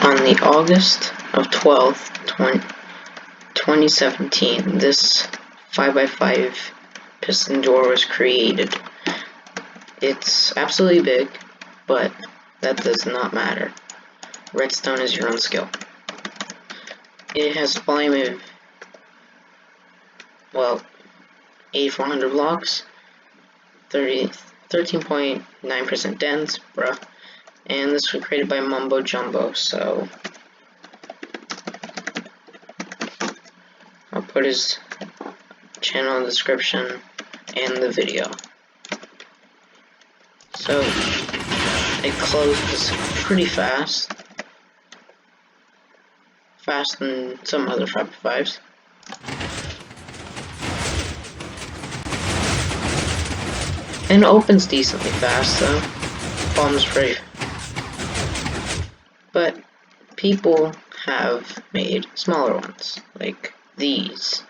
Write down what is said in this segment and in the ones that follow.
On the August of 12th, 2017, this 5x5 piston door was created. It's absolutely big, but that does not matter. Redstone is your own skill. It has a volume of, well, 8400 blocks, 13.9% dense, bruh. And this was created by Mumbo Jumbo, so I'll put his channel in the description and the video. So it closes pretty fast. Faster than some other 5x5s. And opens decently fast though. Bottom's pretty. But people have made smaller ones, like these.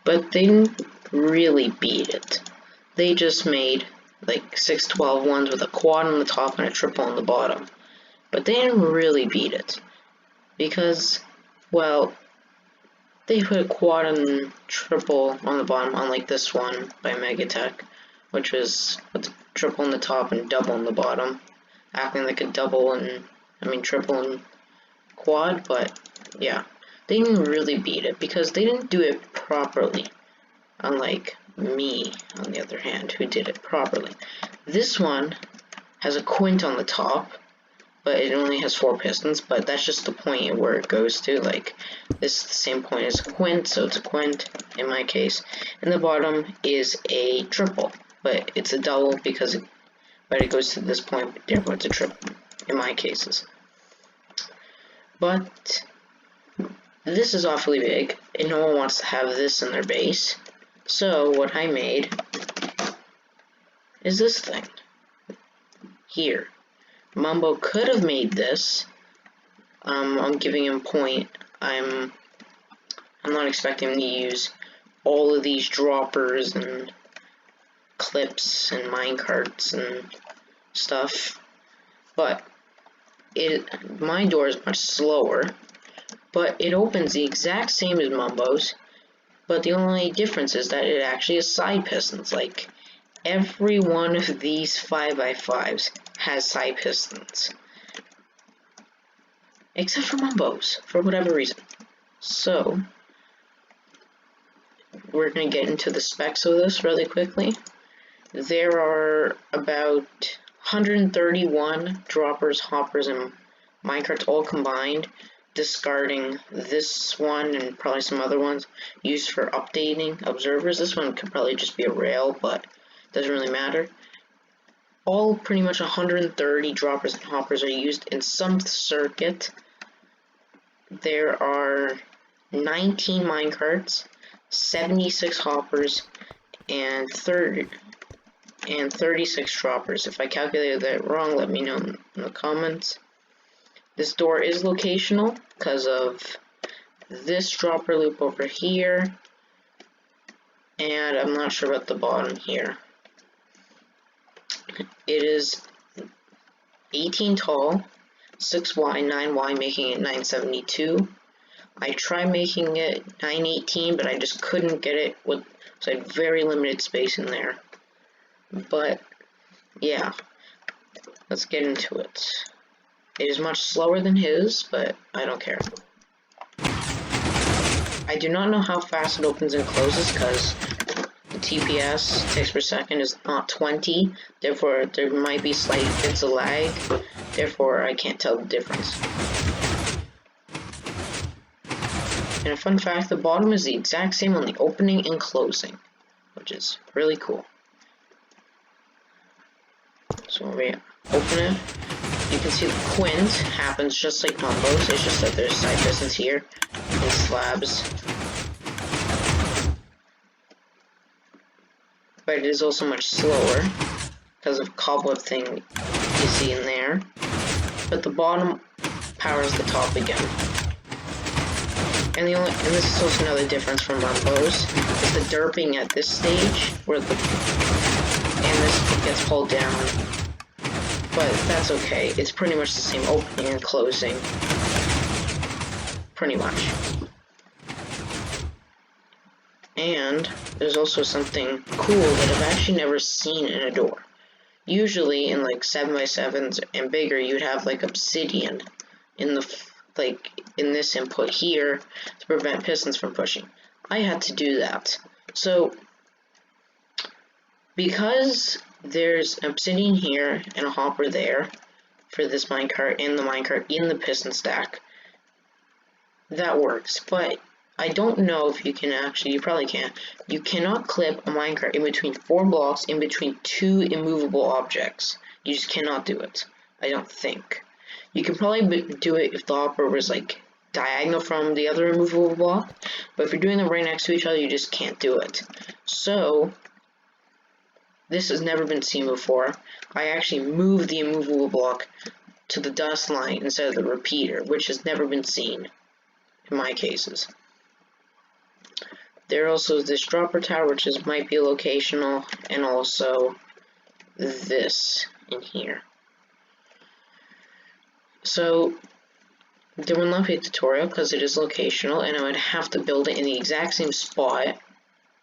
But they didn't really beat it. They just made like 612 ones with a quad on the top and a triple on the bottom. But they didn't really beat it. Because, well, they put a quad and triple on the bottom, unlike this one by Megatech, which was with a triple on the top and double on the bottom. Acting like a triple and quad, but yeah. They didn't really beat it because they didn't do it properly. Unlike me, on the other hand, who did it properly. This one has a quint on the top, but it only has 4 pistons, but that's just the point where it goes to. Like, this is the same point as a quint, so it's a quint in my case. And the bottom is a triple, but it's a double because it goes to this point, therefore it's a triple in my cases. But this is awfully big, and no one wants to have this in their base. So what I made is this thing here. Mumbo could have made this. I'm giving him point. I'm not expecting him to use all of these droppers and clips and minecarts and stuff. But my door is much slower, but it opens the exact same as Mumbo's, but the only difference is that it actually has side pistons. Like, every one of these 5x5s has side pistons. Except for Mumbos, for whatever reason. So, we're going to get into the specs of this really quickly. There are about 131 droppers, hoppers, and minecarts all combined, discarding this one and probably some other ones used for updating observers. This one could probably just be a rail, but doesn't really matter. All pretty much 130 droppers and hoppers are used in some circuit. There are 19 minecarts, 76 hoppers, and 36 droppers. If I calculated that wrong, let me know in the comments. This door is locational because of this dropper loop over here, and I'm not sure about the bottom here. It is 18 tall, 6 wide, 9 wide, making it 972. I tried making it 918, but I just couldn't get it so I had very limited space in there. But yeah, let's get into it. It is much slower than his, but I don't care. I do not know how fast it opens and closes because the TPS, ticks per second, is not 20. Therefore, there might be slight bits of lag. Therefore, I can't tell the difference. And a fun fact, the bottom is the exact same on the opening and closing, which is really cool. So when we open it, you can see the quint happens just like Mumbos. It's just that there's side pistons here and slabs. But it is also much slower because of cobweb thing you see in there. But the bottom powers the top again. And this is also another difference from Mumbos, is the derping at this stage where this gets pulled down. But that's okay, it's pretty much the same opening and closing. pretty much. And there's also something cool that I've actually never seen in a door. Usually in like 7x7s and bigger, you'd have like obsidian in the in this input here to prevent pistons from pushing. I had to do that. So because there's obsidian here and a hopper there for this minecart and the minecart in the piston stack, that works. But I don't know if you can actually, you probably can't. You cannot clip a minecart in between 4 blocks in between 2 immovable objects. You just cannot do it. I don't think. You can probably do it if the hopper was like diagonal from the other immovable block, but if you're doing them right next to each other, you just can't do it. So this has never been seen before. I actually moved the immovable block to the dust line instead of the repeater, which has never been seen in my cases. There also is this dropper tower, which might be locational, and also this in here. So there will not be a tutorial because it is locational, and I would have to build it in the exact same spot.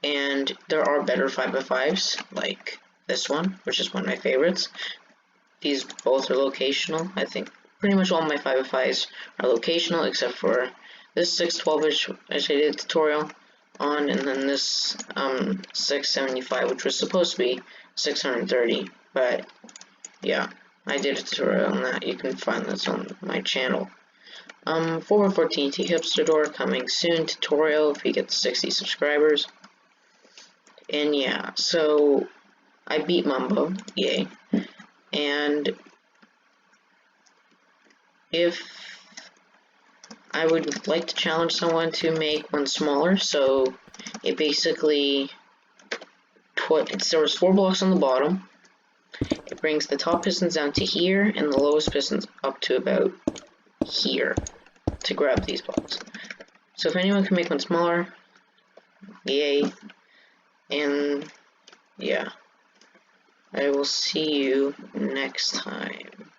And there are better 5x5s, like this one, which is one of my favorites. These both are locational. I think pretty much all my 5x5s are locational, except for this 612, which I did a tutorial on, and then this 675, which was supposed to be 630, but yeah, I did a tutorial on that. You can find this on my channel. 4x14 hipster door coming soon, tutorial if we get to 60 subscribers. And yeah, so I beat Mumbo, yay. And if I would like to challenge someone to make one smaller, so it basically there was 4 blocks on the bottom. It brings the top pistons down to here and the lowest pistons up to about here to grab these blocks. So if anyone can make one smaller, yay. And yeah, I will see you next time.